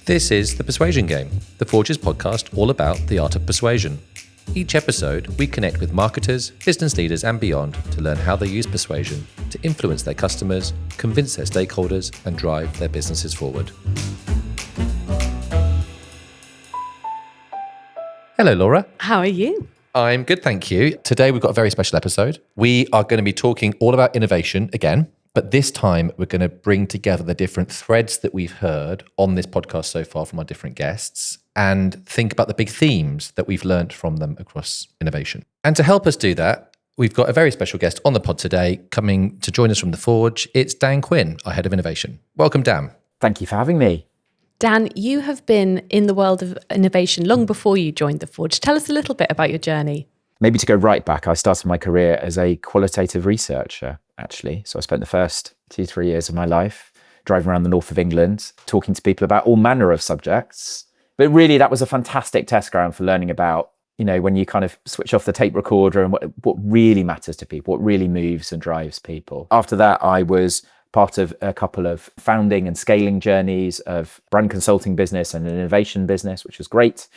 This is The Persuasion Game, the Forge's podcast all about the art of persuasion. Each episode, we connect with marketers, business leaders and beyond to learn how they use persuasion to influence their customers, convince their stakeholders and drive their businesses forward. Hello, Laura. How are you? I'm good, thank you. Today we've got a very special episode. We are going to be talking all about innovation again, but this time we're going to bring together the different threads that we've heard on this podcast so far from our different guests and think about the big themes that we've learned from them across innovation. And to help us do that, we've got a very special guest on the pod today coming to join us from The Forge. It's Dan Quinn, our Head of Innovation. Welcome, Dan. Thank you for having me. Dan, you have been in the world of innovation long before you joined The Forge. Tell us a little bit about your journey. Maybe to go right back, I started my career as a qualitative researcher, actually. So I spent the first 2-3 years of my life driving around the north of England, talking to people about all manner of subjects. But really, that was a fantastic test ground for learning about, you know, when you kind of switch off the tape recorder and what really matters to people, what really moves and drives people. After that, I was part of a couple of founding and scaling journeys of brand consulting business and an innovation business, which was great.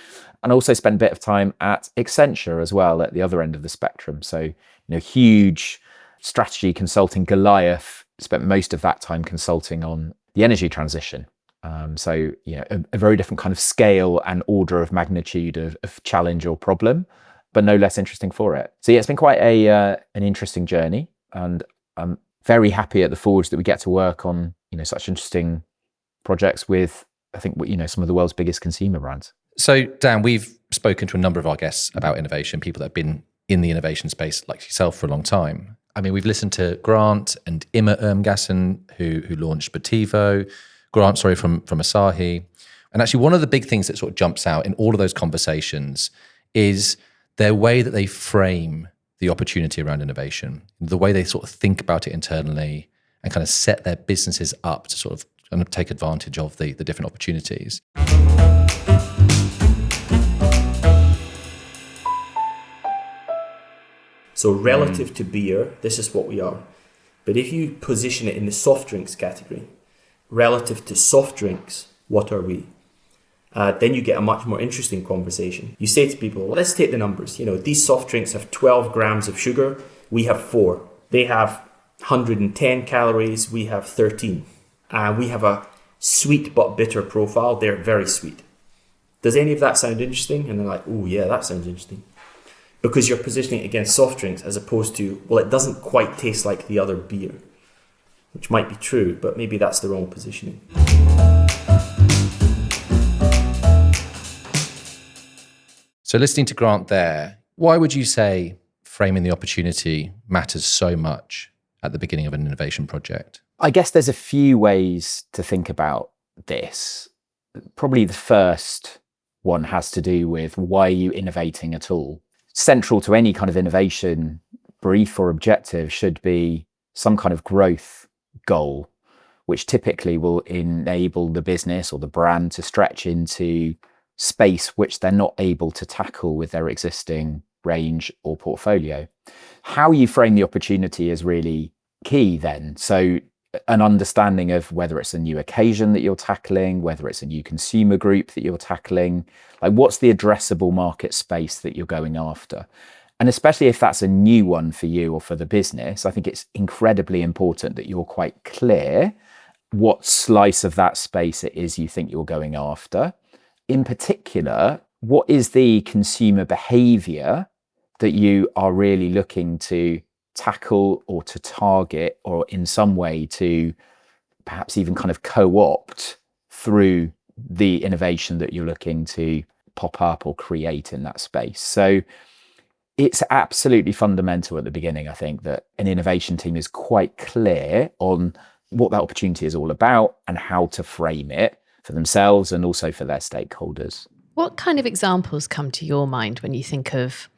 And also spent a bit of time at Accenture as well, at the other end of the spectrum. So, you know, huge strategy consulting Goliath, spent most of that time consulting on the energy transition. So, you know, a very different kind of scale and order of magnitude of challenge or problem, but no less interesting for it. So yeah, it's been quite an interesting journey, and I'm very happy at The Forge that we get to work on, you know, such interesting projects with, I think, you know, some of the world's biggest consumer brands. So, Dan, we've spoken to a number of our guests about innovation, people that have been in the innovation space like yourself for a long time. I mean, we've listened to Grant and Imme Ermgassen, who launched Botivo, Grant, from Asahi. And actually, one of the big things that sort of jumps out in all of those conversations is their way that they frame the opportunity around innovation, the way they sort of think about it internally and kind of set their businesses up to sort of kind of take advantage of the different opportunities. So relative to beer, this is what we are. But if you position it in the soft drinks category, relative to soft drinks, what are we? Then you get a much more interesting conversation. You say to people, let's take the numbers. You know, these soft drinks have 12 grams of sugar. We have 4. They have 110 calories. We have 13. And we have a sweet but bitter profile. They're very sweet. Does any of that sound interesting? And they're like, oh yeah, that sounds interesting. Because you're positioning it against soft drinks as opposed to, well, it doesn't quite taste like the other beer, which might be true, but maybe that's the wrong positioning. So listening to Grant there, why would you say framing the opportunity matters so much at the beginning of an innovation project? I guess there's a few ways to think about this. Probably the first one has to do with, why are you innovating at all? Central to any kind of innovation brief or objective should be some kind of growth goal, which typically will enable the business or the brand to stretch into space which they're not able to tackle with their existing range or portfolio. How you frame the opportunity is really key then. So an understanding of whether it's a new occasion that you're tackling, whether it's a new consumer group that you're tackling, like what's the addressable market space that you're going after? And especially if that's a new one for you or for the business, I think it's incredibly important that you're quite clear what slice of that space it is you think you're going after. In particular, what is the consumer behavior that you are really looking to tackle or to target, or in some way to perhaps even kind of co-opt through the innovation that you're looking to pop up or create in that space? So it's absolutely fundamental at the beginning, I think, that an innovation team is quite clear on what that opportunity is all about and how to frame it for themselves and also for their stakeholders. What kind of examples come to your mind when you think of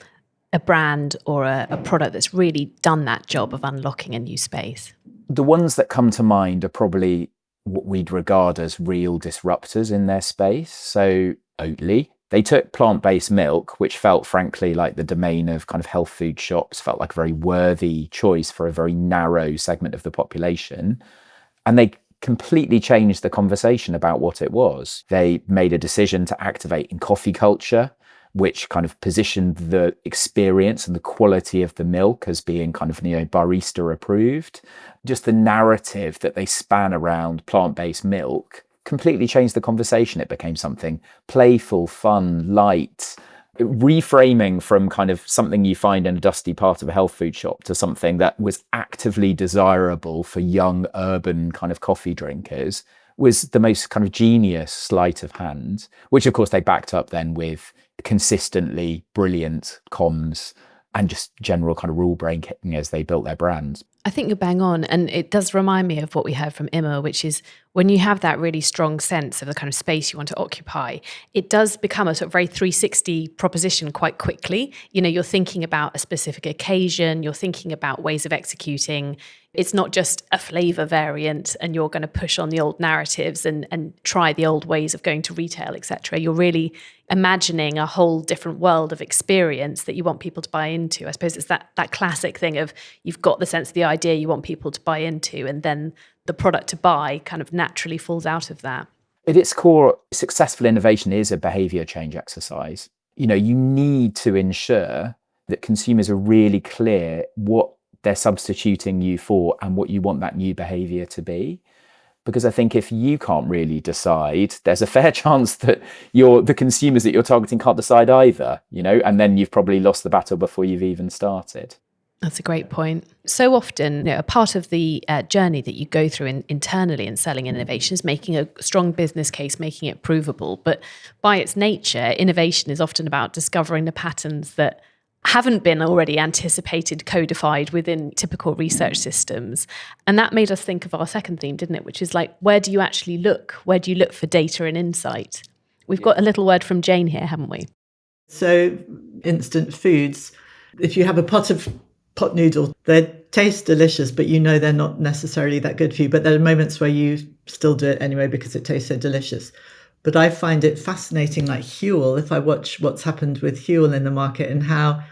a brand or a product that's really done that job of unlocking a new space? The ones that come to mind are probably what we'd regard as real disruptors in their space. So Oatly, they took plant-based milk, which felt frankly like the domain of kind of health food shops, felt like a very worthy choice for a very narrow segment of the population. And they completely changed the conversation about what it was. They made a decision to activate in coffee culture, which kind of positioned the experience and the quality of the milk as being kind of, barista approved. Just the narrative that they span around plant-based milk completely changed the conversation. It became something playful, fun, light, reframing from kind of something you find in a dusty part of a health food shop to something that was actively desirable for young urban kind of coffee drinkers was the most kind of genius sleight of hand, which of course they backed up then with consistently brilliant comms and just general kind of rule breaking as they built their brands. I think you're bang on. And it does remind me of what we heard from Imme, which is when you have that really strong sense of the kind of space you want to occupy, it does become a sort of very 360 proposition quite quickly. You're thinking about a specific occasion, you're thinking about ways of executing. It's not just a flavour variant and you're going to push on the old narratives and try the old ways of going to retail, etc. You're really imagining a whole different world of experience that you want people to buy into. I suppose it's that classic thing of you've got the sense of the idea you want people to buy into, and then the product to buy kind of naturally falls out of that. At its core, successful innovation is a behaviour change exercise. You need to ensure that consumers are really clear what they're substituting you for and what you want that new behaviour to be. Because I think if you can't really decide, there's a fair chance that the consumers that you're targeting can't decide either, and then you've probably lost the battle before you've even started. That's a great point. So often, a part of the journey that you go through internally in selling innovation is making a strong business case, making it provable. But by its nature, innovation is often about discovering the patterns that haven't been already anticipated, codified within typical research systems. And that made us think of our second theme, didn't it? Which is like, where do you actually look? Where do you look for data and insight? We've got a little word from Jane here, haven't we? So instant foods, if you have a pot noodles, they taste delicious, but they're not necessarily that good for you. But there are moments where you still do it anyway because it tastes so delicious. But I find it fascinating, like Huel, if I watch what's happened with Huel in the market and how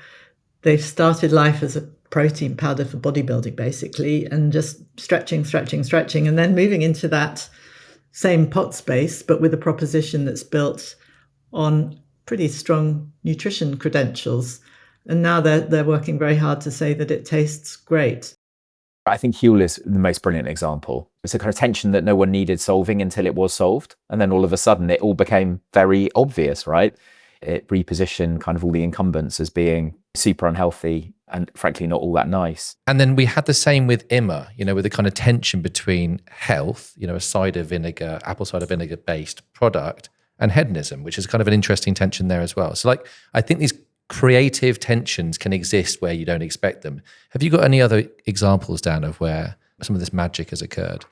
they've started life as a protein powder for bodybuilding, basically, and just stretching, and then moving into that same pot space, but with a proposition that's built on pretty strong nutrition credentials. And now they're working very hard to say that it tastes great. I think Huel is the most brilliant example. It's a kind of tension that no one needed solving until it was solved. And then all of a sudden it all became very obvious, right? It repositioned kind of all the incumbents as being super unhealthy and frankly not all that nice. And then we had the same with Imme, with the kind of tension between health, a cider vinegar, apple cider vinegar based product, and hedonism, which is kind of an interesting tension there as well. So I think these creative tensions can exist where you don't expect them. Have you got any other examples, Dan, of where some of this magic has occurred?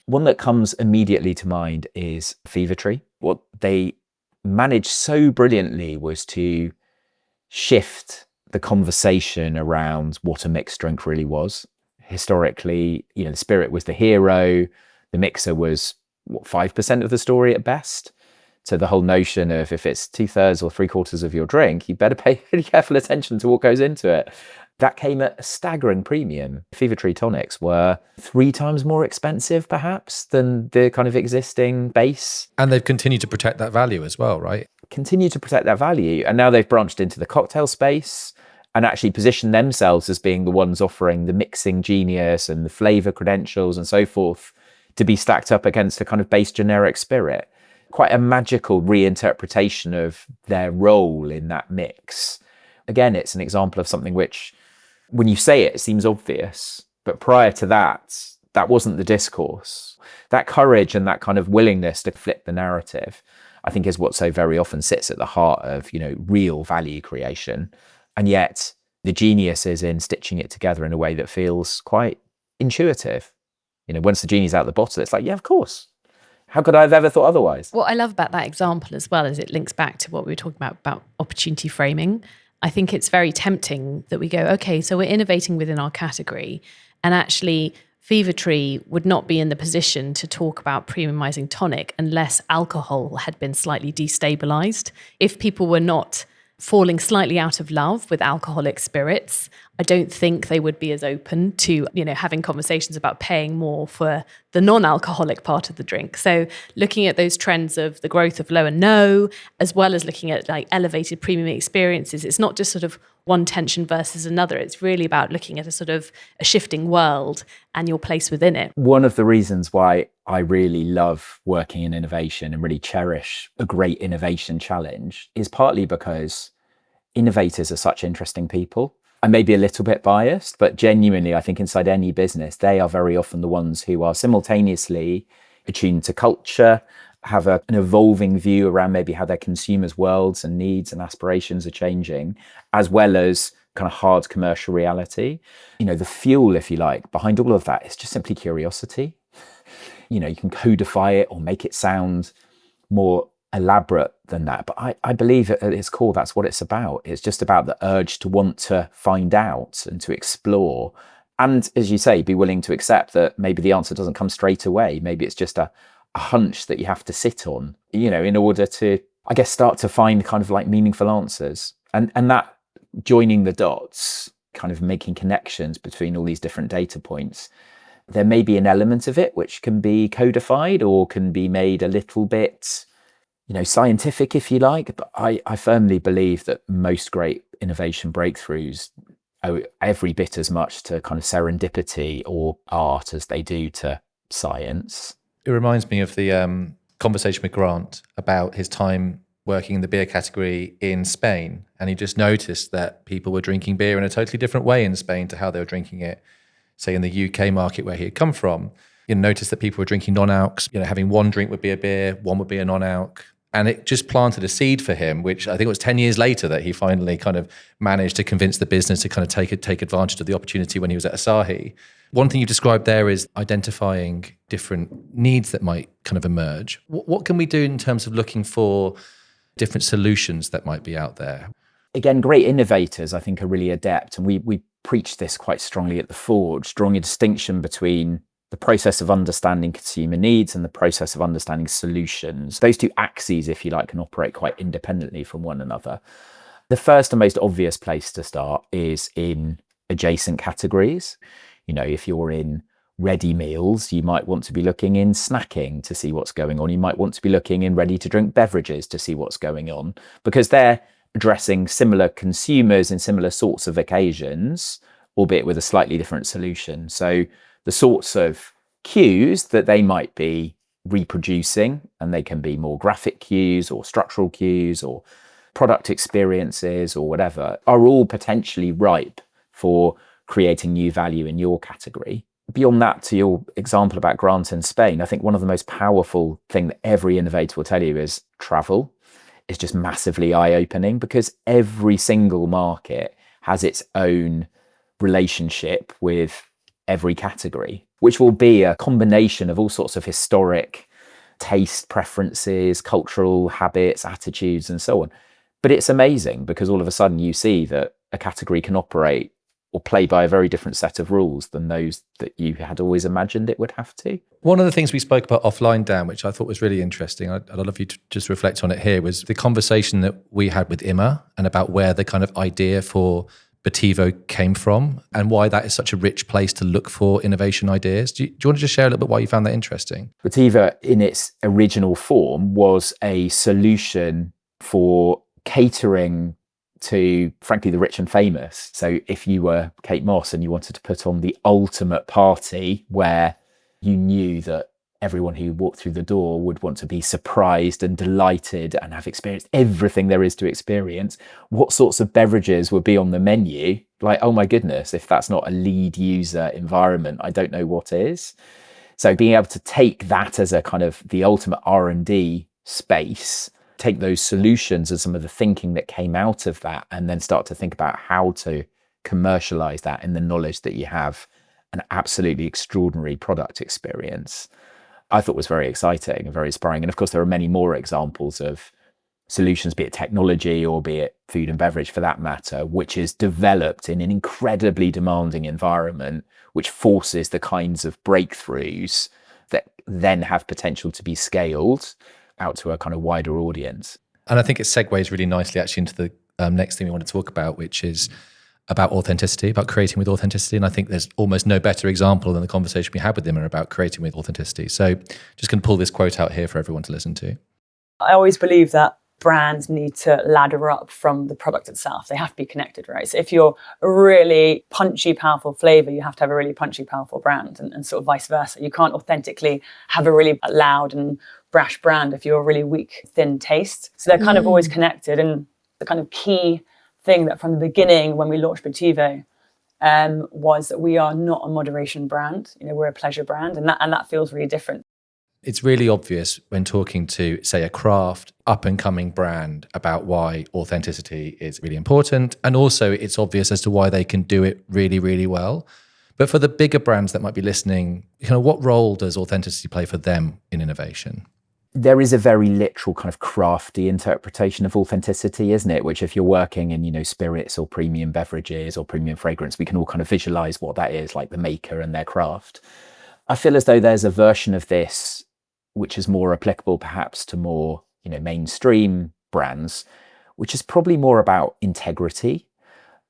One that comes immediately to mind is Fever Tree. What they managed so brilliantly was to shift the conversation around what a mixed drink really was. Historically, the spirit was the hero, the mixer was 5% of the story at best. So the whole notion of if it's 2/3 or 3/4 of your drink, you better pay really careful attention to what goes into it. That came at a staggering premium. Fever Tree tonics were 3 times more expensive, perhaps, than the kind of existing base. And they've continued to protect that value as well, right? Continue to protect that value. And now they've branched into the cocktail space and actually positioned themselves as being the ones offering the mixing genius and the flavour credentials and so forth to be stacked up against a kind of base generic spirit. Quite a magical reinterpretation of their role in that mix. Again, it's an example of something which, when you say it, it seems obvious. But prior to that, that wasn't the discourse. That courage and that kind of willingness to flip the narrative, I think is what so very often sits at the heart of, real value creation. And yet the genius is in stitching it together in a way that feels quite intuitive. Once the genie's out of the bottle, it's like, yeah, of course. How could I have ever thought otherwise? What I love about that example as well is it links back to what we were talking about opportunity framing. I think it's very tempting that we go, okay, so we're innovating within our category, and actually Fever Tree would not be in the position to talk about premiumizing tonic unless alcohol had been slightly destabilized. If people were not falling slightly out of love with alcoholic spirits. I don't think they would be as open to, having conversations about paying more for the non-alcoholic part of the drink. So looking at those trends of the growth of low and no, as well as looking at like elevated premium experiences, it's not just sort of one tension versus another. It's really about looking at a sort of a shifting world and your place within it. One of the reasons why I really love working in innovation and really cherish a great innovation challenge is partly because innovators are such interesting people. I may be a little bit biased, but genuinely, I think inside any business, they are very often the ones who are simultaneously attuned to culture, have an evolving view around maybe how their consumers' worlds and needs and aspirations are changing, as well as kind of hard commercial reality. The fuel, if you like, behind all of that is just simply curiosity. You can codify it or make it sound more elaborate than that. But I believe at its core, that's what it's about. It's just about the urge to want to find out and to explore. And as you say, be willing to accept that maybe the answer doesn't come straight away. Maybe it's just a hunch that you have to sit on, in order to, I guess, start to find kind of like meaningful answers. And that joining the dots, kind of making connections between all these different data points, there may be an element of it which can be codified or can be made a little bit, scientific, if you like. But I firmly believe that most great innovation breakthroughs owe every bit as much to kind of serendipity or art as they do to science. It reminds me of the conversation with Grant about his time working in the beer category in Spain. And he just noticed that people were drinking beer in a totally different way in Spain to how they were drinking it, say, in the UK market where he had come from. Noticed that people were drinking non-alcs, having one drink would be a beer, one would be a non-alc. And it just planted a seed for him, which I think it was 10 years later that he finally kind of managed to convince the business to kind of take advantage of the opportunity when he was at Asahi. One thing you described there is identifying different needs that might kind of emerge. What can we do in terms of looking for different solutions that might be out there? Again, great innovators, I think, are really adept. And we preach this quite strongly at the Forge, drawing a distinction between the process of understanding consumer needs and the process of understanding solutions. Those two axes, if you like, can operate quite independently from one another. The first and most obvious place to start is in adjacent categories. If you're in ready meals, you might want to be looking in snacking to see what's going on. You might want to be looking in ready to drink beverages to see what's going on, because they're addressing similar consumers in similar sorts of occasions, albeit with a slightly different solution. So the sorts of cues that they might be reproducing, and they can be more graphic cues or structural cues or product experiences or whatever, are all potentially ripe for creating new value in your category. Beyond that, to your example about Grant in Spain, I think one of the most powerful thing that every innovator will tell you is travel is just massively eye-opening, because every single market has its own relationship with every category, which will be a combination of all sorts of historic taste preferences, cultural habits, attitudes, and so on. But it's amazing, because all of a sudden you see that a category can operate or play by a very different set of rules than those that you had always imagined it would have to. One of the things we spoke about offline, Dan, which I thought was really interesting, I'd love you to just reflect on it here, was the conversation that we had with Imme and about where the kind of idea for Botivo came from and why that is such a rich place to look for innovation ideas. Do you want to just share a little bit why you found that interesting? Botivo, in its original form, was a solution for catering to, frankly, the rich and famous. So if you were Kate Moss and you wanted to put on the ultimate party where you knew that everyone who walked through the door would want to be surprised and delighted and have experienced everything there is to experience, what sorts of beverages would be on the menu? Like, oh my goodness, if that's not a lead user environment, I don't know what is. So being able to take that as a kind of the ultimate R&D space, take those solutions and some of the thinking that came out of that, and then start to think about how to commercialize that in the knowledge that you have an absolutely extraordinary product experience, I thought was very exciting and very inspiring. And of course, there are many more examples of solutions, be it technology or be it food and beverage for that matter, which is developed in an incredibly demanding environment, which forces the kinds of breakthroughs that then have potential to be scaled out to a kind of wider audience. And I think it segues really nicely actually into next thing we want to talk about, which is about authenticity, about creating with authenticity. And I think there's almost no better example than the conversation we had with Imme about creating with authenticity. So just going to pull this quote out here for everyone to listen to. I always believe that brands need to ladder up from the product itself. They have to be connected, right? So if you're a really punchy, powerful flavor, you have to have a really punchy, powerful brand, and sort of vice versa. You can't authentically have a really loud and brash brand if you're a really weak, thin taste. So they're kind of always connected. And the kind of key thing that from the beginning when we launched Botivo was that we are not a moderation brand. We're a pleasure brand, and that feels really different. It's really obvious when talking to, say, a craft up-and-coming brand about why authenticity is really important. And also it's obvious as to why they can do it really, really well. But for the bigger brands that might be listening, what role does authenticity play for them in innovation? There is a very literal kind of crafty interpretation of authenticity, isn't it? Which if you're working in, spirits or premium beverages or premium fragrance, we can all kind of visualize what that is, like the maker and their craft. I feel as though there's a version of this which is more applicable perhaps to more, mainstream brands, which is probably more about integrity.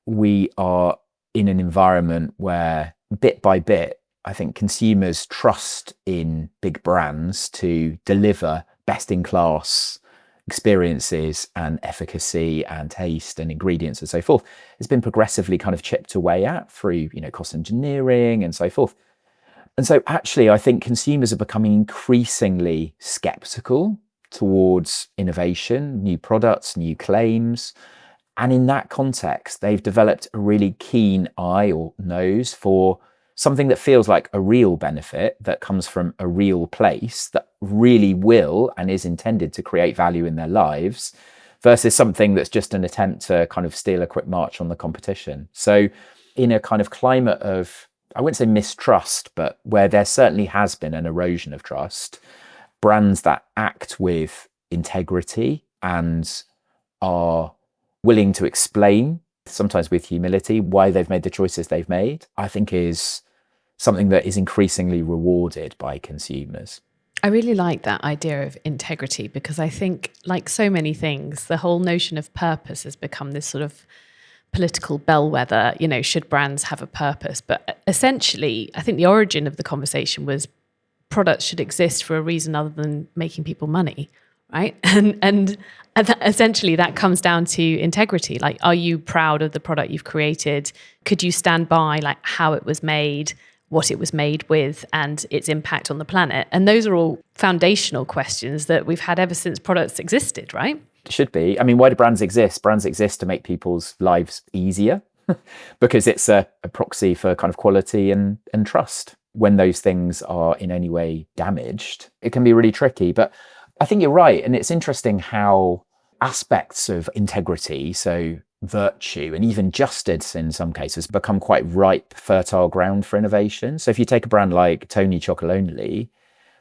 We are in an environment where bit by bit, I think consumers trust in big brands to deliver best-in-class experiences and efficacy and taste and ingredients and so forth. It's been progressively kind of chipped away at through, cost engineering and so forth. And so actually, I think consumers are becoming increasingly skeptical towards innovation, new products, new claims. And in that context, they've developed a really keen eye or nose for something that feels like a real benefit that comes from a real place that really will and is intended to create value in their lives versus something that's just an attempt to kind of steal a quick march on the competition. So in a kind of climate of, I wouldn't say mistrust, but where there certainly has been an erosion of trust, brands that act with integrity and are willing to explain, sometimes with humility, why they've made the choices they've made, I think is something that is increasingly rewarded by consumers. I really like that idea of integrity because I think, like so many things, the whole notion of purpose has become this sort of political bellwether, should brands have a purpose? But essentially, I think the origin of the conversation was products should exist for a reason other than making people money, right? And essentially that comes down to integrity. Like, are you proud of the product you've created? Could you stand by like how it was made, what it was made with, and its impact on the planet? And those are all foundational questions that we've had ever since products existed, right? Should be. I mean, why do brands exist? Brands exist to make people's lives easier because it's a proxy for kind of quality and trust. When those things are in any way damaged, it can be really tricky. But I think you're right. And it's interesting how aspects of integrity, so virtue and even justice in some cases, become quite ripe, fertile ground for innovation. So if you take a brand like Tony Chocolonely,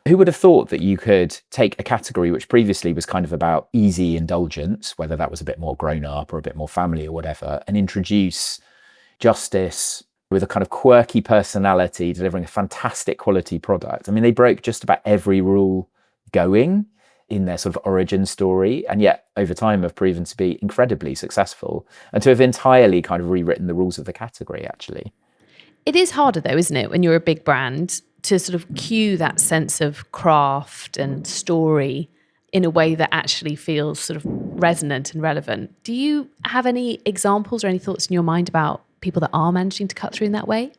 who would have thought that you could take a category which previously was kind of about easy indulgence, whether that was a bit more grown up or a bit more family or whatever, and introduce justice with a kind of quirky personality, delivering a fantastic quality product. I mean, they broke just about every rule going in their sort of origin story, and yet over time have proven to be incredibly successful and to have entirely kind of rewritten the rules of the category, actually. It is harder though, isn't it, when you're a big brand to sort of cue that sense of craft and story in a way that actually feels sort of resonant and relevant. Do you have any examples or any thoughts in your mind about people that are managing to cut through in that way?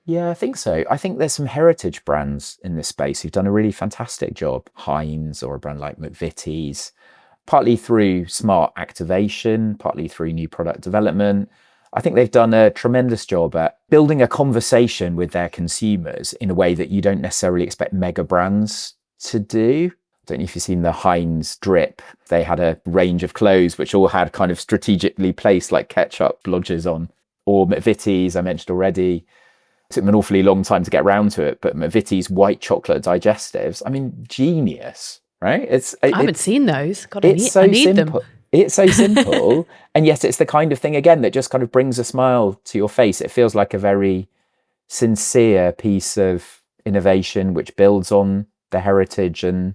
Yeah, I think so. I think there's some heritage brands in this space who've done a really fantastic job. Heinz or a brand like McVitie's, partly through smart activation, partly through new product development. I think they've done a tremendous job at building a conversation with their consumers in a way that you don't necessarily expect mega brands to do. I don't know if you've seen the Heinz drip. They had a range of clothes which all had kind of strategically placed like ketchup lodges on. Or McVitie's, I mentioned already. It took them an awfully long time to get around to it, but McVitie's white chocolate digestives, I mean, genius, right? I haven't seen those. God, I need them. It's so simple, and yet it's the kind of thing, again, that just kind of brings a smile to your face. It feels like a very sincere piece of innovation which builds on the heritage and,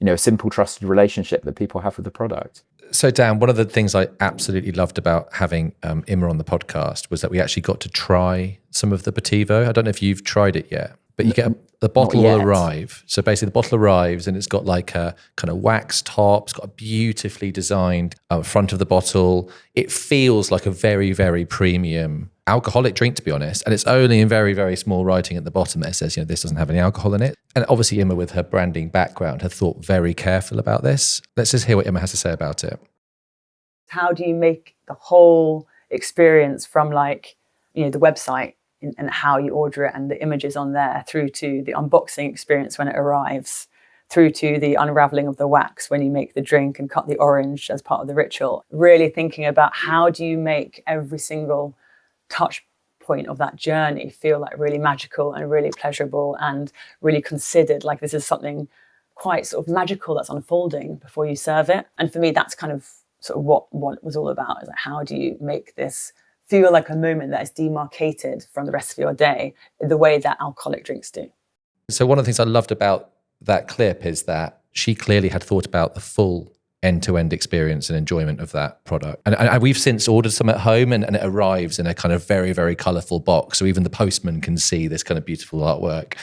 a simple, trusted relationship that people have with the product. So Dan, one of the things I absolutely loved about having Imme on the podcast was that we actually got to try some of the Botivo. I don't know if you've tried it yet, but you get the bottle will arrive. So basically the bottle arrives and it's got like a kind of wax top. It's got a beautifully designed front of the bottle. It feels like a very, very premium alcoholic drink, to be honest. And it's only in very, very small writing at the bottom that says, this doesn't have any alcohol in it. And obviously Imme, with her branding background, had thought very careful about this. Let's just hear what Imme has to say about it. How do you make the whole experience from the website and how you order it and the images on there, through to the unboxing experience when it arrives, through to the unraveling of the wax when you make the drink and cut the orange as part of the ritual? Really thinking about how do you make every single touch point of that journey feel like really magical and really pleasurable and really considered, like this is something quite sort of magical that's unfolding before you serve it. And for me, that's kind of sort of what it was all about, is like, how do you make this feel like a moment that is demarcated from the rest of your day the way that alcoholic drinks do. So one of the things I loved about that clip is that she clearly had thought about the full end-to-end experience and enjoyment of that product. And we've since ordered some at home and it arrives in a kind of very, very colourful box. So even the postman can see this kind of beautiful artwork.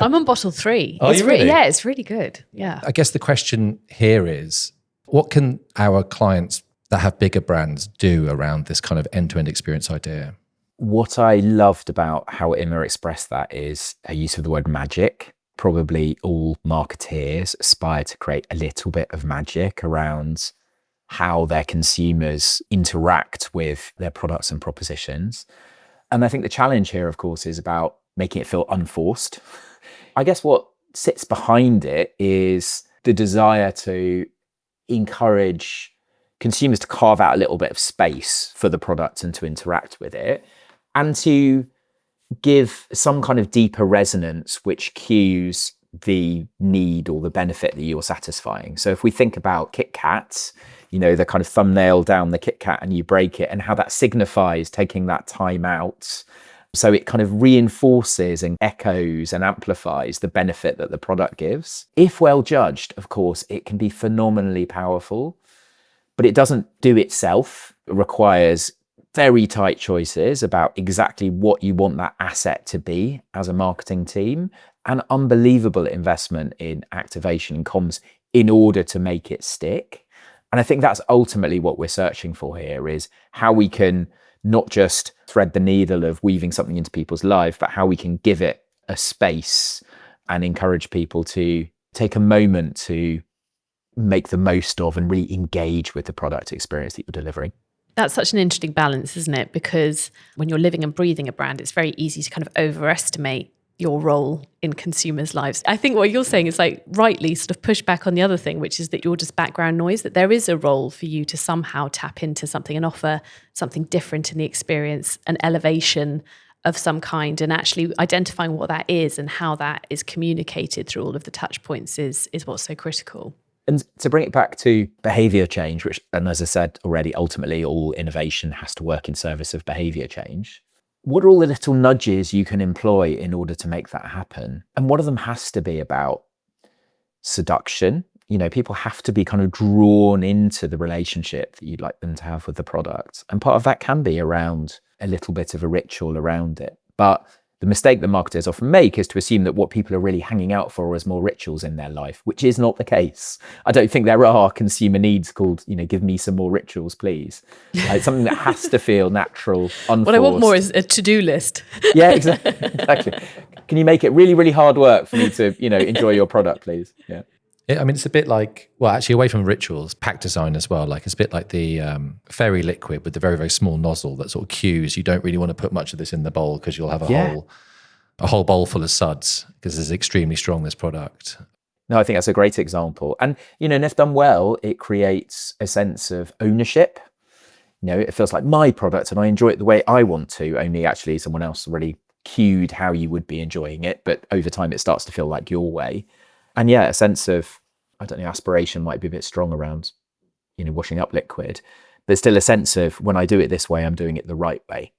I'm on bottle 3. Oh, you really? Yeah, it's really good. Yeah. I guess the question here is, what can our clients that have bigger brands do around this kind of end-to-end experience idea? What I loved about how Imme expressed that is her use of the word magic. Probably all marketeers aspire to create a little bit of magic around how their consumers interact with their products and propositions. And I think the challenge here, of course, is about making it feel unforced. I guess what sits behind it is the desire to encourage consumers to carve out a little bit of space for the product and to interact with it, and to give some kind of deeper resonance which cues the need or the benefit that you're satisfying. So if we think about Kit Kats, the kind of thumbnail down the Kit Kat and you break it, and how that signifies taking that time out. So it kind of reinforces and echoes and amplifies the benefit that the product gives. If well judged, of course, it can be phenomenally powerful, but it doesn't do itself. It requires very tight choices about exactly what you want that asset to be as a marketing team, and unbelievable investment in activation and comms in order to make it stick. And I think that's ultimately what we're searching for here, is how we can not just thread the needle of weaving something into people's life, but how we can give it a space and encourage people to take a moment to make the most of and really engage with the product experience that you're delivering. That's such an interesting balance, isn't it? Because when you're living and breathing a brand, it's very easy to kind of overestimate your role in consumers' lives. I think what you're saying is rightly sort of push back on the other thing, which is that you're just background noise, that there is a role for you to somehow tap into something and offer something different in the experience, an elevation of some kind, and actually identifying what that is and how that is communicated through all of the touch points is what's so critical. And to bring it back to behavior change, which, and as I said already, ultimately all innovation has to work in service of behavior change. What are all the little nudges you can employ in order to make that happen? And one of them has to be about seduction. People have to be kind of drawn into the relationship that you'd like them to have with the product. And part of that can be around a little bit of a ritual around it. But the mistake that marketers often make is to assume that what people are really hanging out for is more rituals in their life, which is not the case. I don't think there are consumer needs called, give me some more rituals, please. It's something that has to feel natural, unforced. What I want more is a to-do list. Yeah, exactly. Can you make it really, really hard work for me to, enjoy your product, please? Yeah. Yeah, I mean, it's a bit like, actually away from rituals, pack design as well. It's a bit like the fairy liquid with the very, very small nozzle that sort of cues. You don't really want to put much of this in the bowl because you'll have a whole bowl full of suds because it's extremely strong, this product. No, I think that's a great example. And, and if done well, it creates a sense of ownership. It feels like my product and I enjoy it the way I want to, only actually someone else really cued how you would be enjoying it. But over time, it starts to feel like your way. And yeah, a sense of, aspiration might be a bit strong around, washing up liquid. There's still a sense of, when I do it this way, I'm doing it the right way.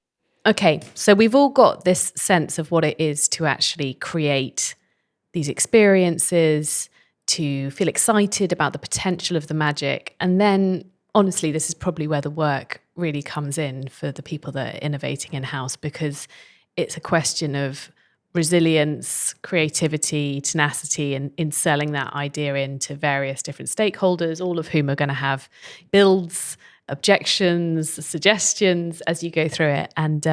Okay, so we've all got this sense of what it is to actually create these experiences, to feel excited about the potential of the magic. And then, honestly, this is probably where the work really comes in for the people that are innovating in-house, because it's a question of resilience, creativity, tenacity, and in selling that idea into various different stakeholders, all of whom are going to have builds, objections, suggestions as you go through it. And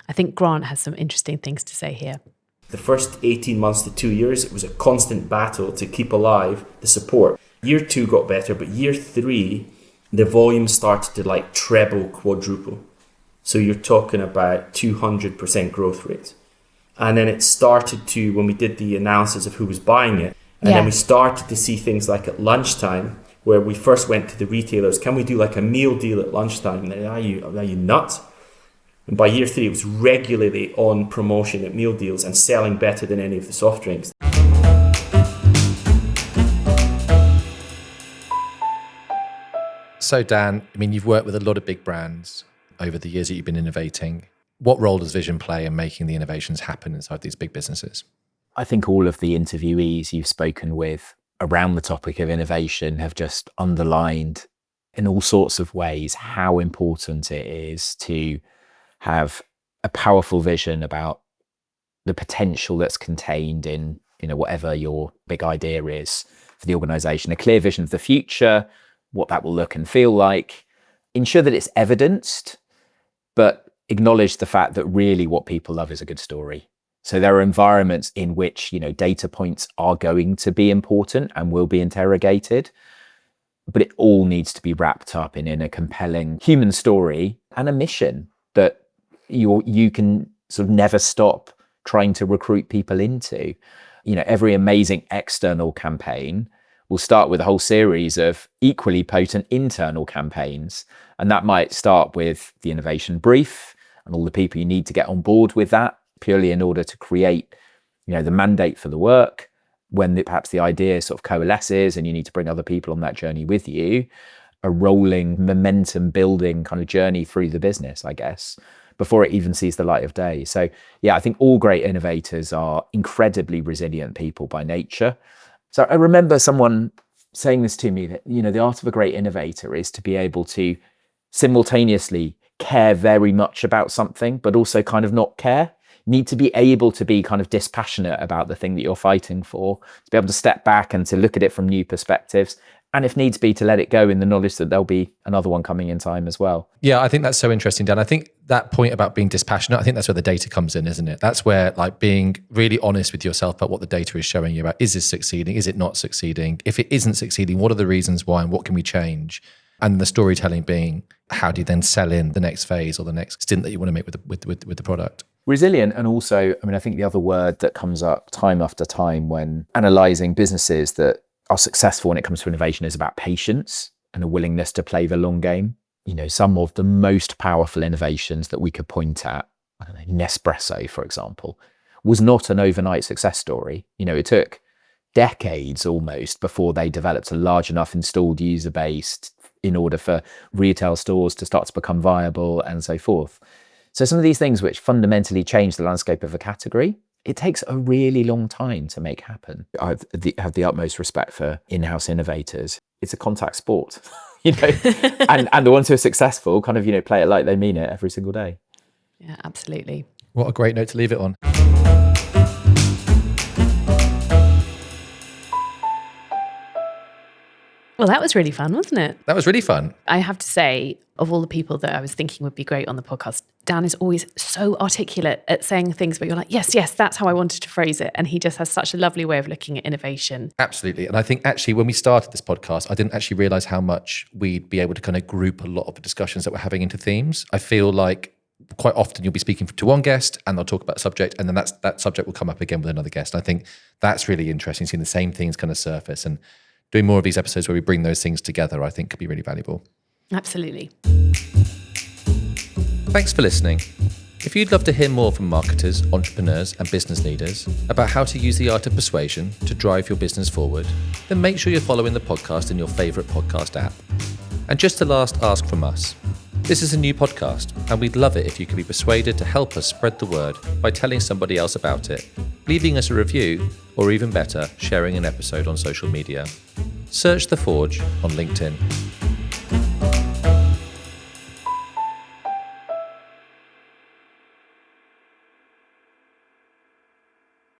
I think Grant has some interesting things to say here. The first 18 months to 2 years, it was a constant battle to keep alive the support. Year 2 got better, but year 3, the volume started to like treble, quadruple. So you're talking about 200% growth rates. And then it started to, when we did the analysis of who was buying it, and then we started to see things like at lunchtime, where we first went to the retailers, can we do like a meal deal at lunchtime? And they're, are you nuts? And by year 3, it was regularly on promotion at meal deals and selling better than any of the soft drinks. So Dan, I mean, you've worked with a lot of big brands over the years that you've been innovating. What role does vision play in making the innovations happen inside these big businesses? I think all of the interviewees you've spoken with around the topic of innovation have just underlined in all sorts of ways how important it is to have a powerful vision about the potential that's contained in, whatever your big idea is for the organization, a clear vision of the future, what that will look and feel like, ensure that it's evidenced, but acknowledge the fact that really what people love is a good story. So there are environments in which, data points are going to be important and will be interrogated, but it all needs to be wrapped up in a compelling human story and a mission that you can sort of never stop trying to recruit people into. Every amazing external campaign will start with a whole series of equally potent internal campaigns. And that might start with the innovation brief and all the people you need to get on board with that, purely in order to create, the mandate for the work. When perhaps the idea sort of coalesces and you need to bring other people on that journey with you, a rolling momentum building kind of journey through the business, I guess, before it even sees the light of day. So yeah, I think all great innovators are incredibly resilient people by nature. So I remember someone saying this to me that, the art of a great innovator is to be able to simultaneously care very much about something, but also kind of not care. Need to be able to be kind of dispassionate about the thing that you're fighting for, to be able to step back and to look at it from new perspectives. And if needs be, to let it go in the knowledge that there'll be another one coming in time as well. Yeah, I think that's so interesting, Dan. I think that point about being dispassionate, I think that's where the data comes in, isn't it? That's where being really honest with yourself about what the data is showing you about, is this succeeding? Is it not succeeding? If it isn't succeeding, what are the reasons why and what can we change? And the storytelling being, how do you then sell in the next phase or the next stint that you want to make with the product? Resilient, and also, I think the other word that comes up time after time when analysing businesses that are successful when it comes to innovation is about patience and a willingness to play the long game. Some of the most powerful innovations that we could point at, I don't know, Nespresso, for example, was not an overnight success story. It took decades almost before they developed a large enough installed user base in order for retail stores to start to become viable and so forth. So some of these things which fundamentally change the landscape of a category, it takes a really long time to make happen. I have the utmost respect for in-house innovators. It's a contact sport, and the ones who are successful kind of, play it like they mean it every single day. Yeah, absolutely. What a great note to leave it on. Well, that was really fun, wasn't it? That was really fun. I have to say, of all the people that I was thinking would be great on the podcast, Dan is always so articulate at saying things where you're like, yes, that's how I wanted to phrase it. And he just has such a lovely way of looking at innovation. Absolutely. And I think actually when we started this podcast, I didn't actually realize how much we'd be able to kind of group a lot of the discussions that we're having into themes. I feel like quite often you'll be speaking to one guest and they'll talk about a subject, and then that subject will come up again with another guest. And I think that's really interesting, seeing the same things kind of surface, and doing more of these episodes where we bring those things together, I think could be really valuable. Absolutely. Thanks for listening. If you'd love to hear more from marketers, entrepreneurs, and business leaders about how to use the art of persuasion to drive your business forward, then make sure you're following the podcast in your favourite podcast app. And just a last ask from us. This is a new podcast, and we'd love it if you could be persuaded to help us spread the word by telling somebody else about it. leaving us a review, or even better, sharing an episode on social media. Search The Forge on LinkedIn.